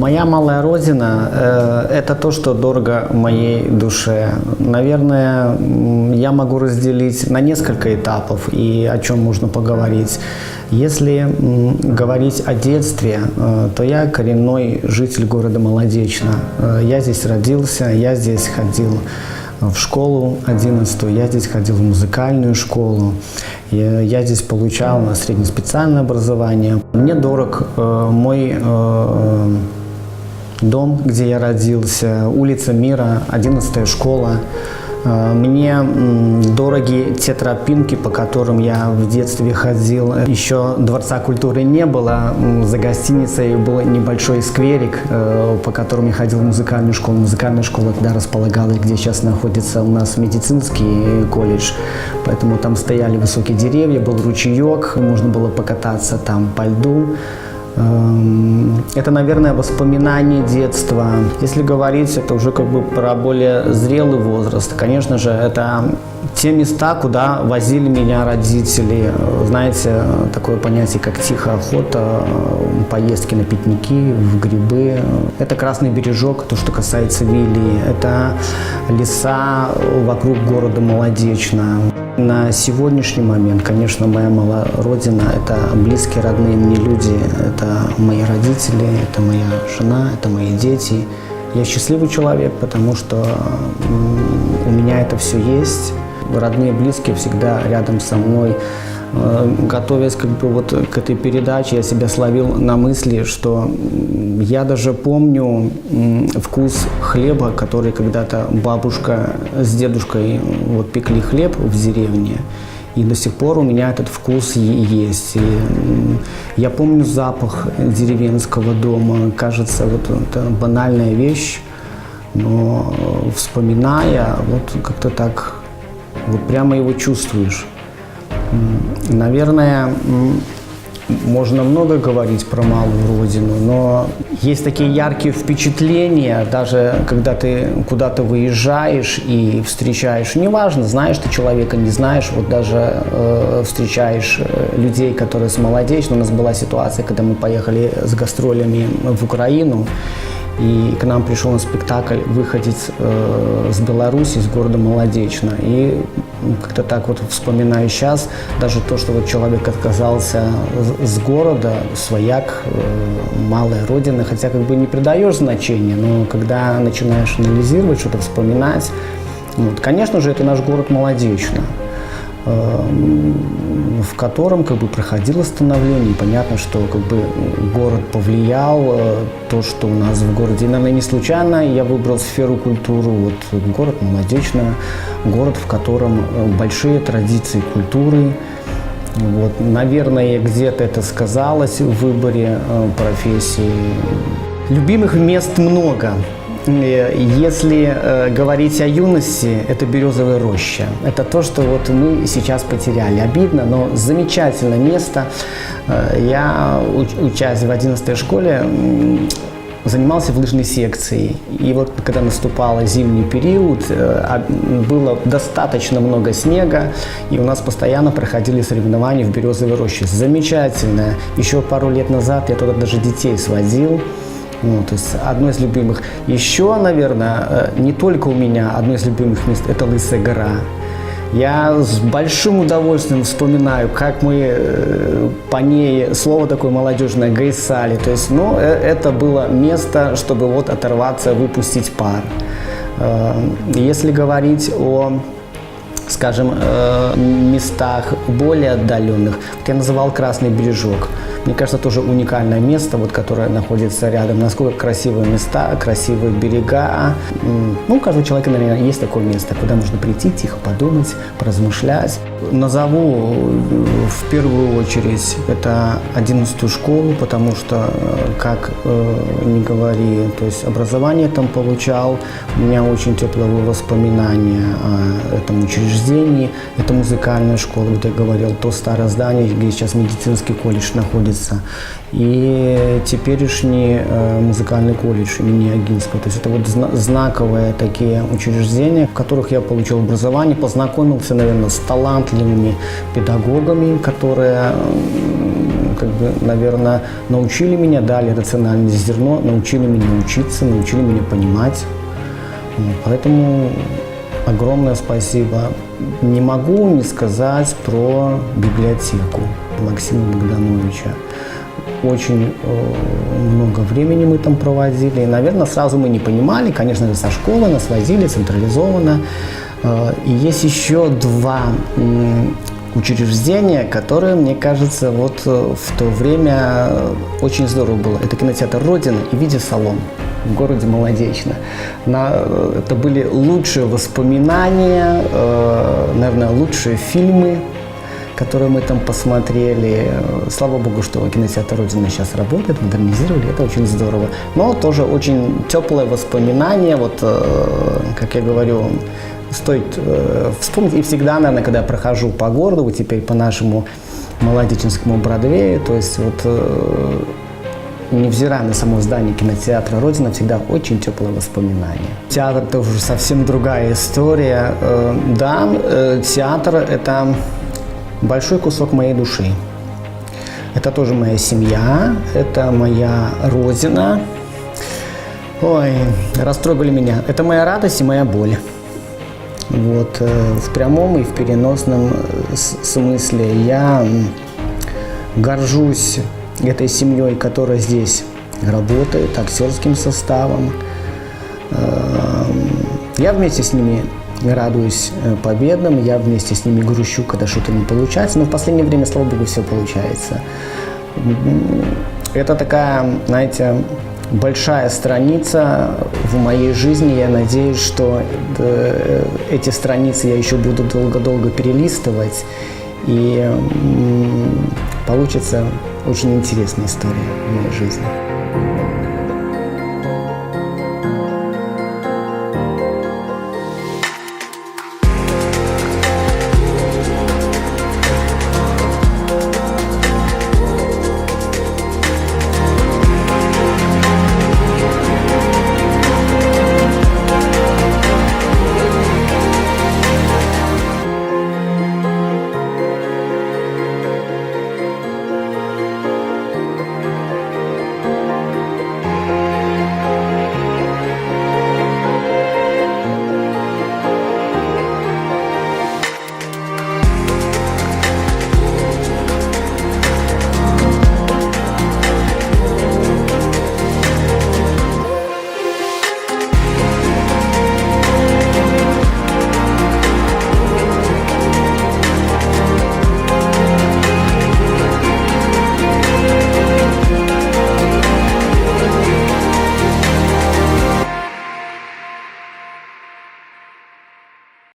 Моя малая родина это то, что дорого моей душе. Наверное, я могу разделить на несколько этапов и о чем можно поговорить. Если говорить о детстве, то я коренной житель города Молодечно. Я здесь родился, я здесь ходил в школу 11-ю, я здесь ходил в музыкальную школу, я здесь получал среднеспециальное образование. Мне дорог мой дом, где я родился, улица Мира, 11-я школа. Мне дороги те тропинки, по которым я в детстве ходил. Еще Дворца культуры не было. За гостиницей был небольшой скверик, по которому я ходил в музыкальную школу. Музыкальная школа тогда располагалась, где сейчас находится у нас медицинский колледж. Поэтому там стояли высокие деревья, был ручеек, можно было покататься там по льду. Это, наверное, воспоминания детства. Если говорить, это уже как бы про более зрелый возраст. Конечно же, это те места, куда возили меня родители. Знаете, такое понятие, как тихая охота, поездки на пикники, в грибы. Это Красный Бережок, то, что касается Вилии. Это леса вокруг города Молодечно. На сегодняшний момент, конечно, моя малая родина – это близкие, родные мне люди, это мои родители, это моя жена, это мои дети. Я счастливый человек, потому что у меня это все есть. Родные, близкие всегда рядом со мной. Готовясь как бы вот к этой передаче, я себя словил на мысли, что я даже помню вкус хлеба, который когда-то бабушка с дедушкой вот пекли хлеб в деревне. И до сих пор у меня этот вкус есть. И я помню запах деревенского дома. Кажется, вот это банальная вещь, но вспоминая, вот как-то так, вот прямо его чувствуешь. Наверное, можно много говорить про малую родину, но есть такие яркие впечатления, даже когда ты куда-то выезжаешь и встречаешь, неважно, знаешь ты человека, не знаешь, вот даже встречаешь людей, которые с Молодечно. У нас была ситуация, когда мы поехали с гастролями в Украину, и к нам пришел на спектакль выходец с Беларуси, из города Молодечно. И как-то так вот вспоминаю сейчас, даже то, что вот человек отказался с города, свояк, малая родина, хотя как бы не придаешь значения, но когда начинаешь анализировать, что-то вспоминать, вот, конечно же, это наш город Молодечно, в котором как бы проходило становление. И понятно, что как бы город повлиял, то, что у нас в городе. И, наверное, не случайно я выбрал сферу культуры. Вот город Молодечно, город, в котором большие традиции культуры. Вот, наверное, где-то это сказалось в выборе профессии. Любимых мест много. Если говорить о юности, это Березовая роща. Это то, что вот мы сейчас потеряли. Обидно, но замечательное место. Я, учась в 11-й школе, занимался в лыжной секции. И вот когда наступал зимний период, было достаточно много снега, и у нас постоянно проходили соревнования в Березовой роще. Замечательно. Еще пару лет назад я туда даже детей сводил. Ну, то есть одно из любимых. Еще, наверное, не только у меня одно из любимых мест – это Лысая гора. Я с большим удовольствием вспоминаю, как мы по ней, слово такое молодежное, гайсали. То есть, ну, это было место, чтобы вот оторваться, выпустить пар. Если говорить о, скажем, местах более отдаленных, вот я называл Красный Бережок. Мне кажется, тоже уникальное место, вот, которое находится рядом. Насколько красивые места, красивые берега. Ну, у каждого человека, наверное, есть такое место, куда можно прийти, тихо подумать, поразмышлять. Назову в первую очередь это 11-ю школу, потому что, как ни говори, то есть образование там получал. У меня очень теплые воспоминания о этом учреждении. Это музыкальная школа, где я говорил, то старое здание, где сейчас медицинский колледж находится. И теперешний музыкальный колледж имени Огинского. То есть это вот знаковые такие учреждения, в которых я получил образование, познакомился, наверное, с талантливыми педагогами, которые как бы, наверное, научили меня, дали рациональное зерно, научили меня учиться, научили меня понимать. Поэтому огромное спасибо. Не могу не сказать про библиотеку Максима Богдановича. Очень много времени мы там проводили. И, наверное, сразу мы не понимали, конечно же, со школы нас возили централизованно. И есть еще два учреждения, которые, мне кажется, вот в то время очень здорово было. Это кинотеатр «Родина» и «Видеосалон» в городе Молодечно. Это были лучшие воспоминания, наверное, лучшие фильмы, которые мы там посмотрели. Слава богу, что кинотеатр «Родина» сейчас работает, модернизировали, это очень здорово. Но тоже очень теплое воспоминание, вот, как я говорю, стоит вспомнить. И всегда, наверное, когда я прохожу по городу, вот теперь по нашему Молодеченскому Бродвею, то есть вот невзирая на само здание кинотеатра «Родина», всегда очень теплое воспоминание. Театр – это уже совсем другая история. Да, театр – это большой кусок моей души. Это тоже моя семья, это моя родина. Ой, растрогали меня. Это моя радость и моя боль. Вот, в прямом и в переносном смысле. Я горжусь этой семьей, которая здесь работает, актерским составом. Я вместе с ними радуюсь победам, я вместе с ними грущу, когда что-то не получается, но в последнее время, слава богу, все получается. Это такая, знаете, большая страница в моей жизни. Я надеюсь, что эти страницы я еще буду долго-долго перелистывать, и получится очень интересная история в моей жизни.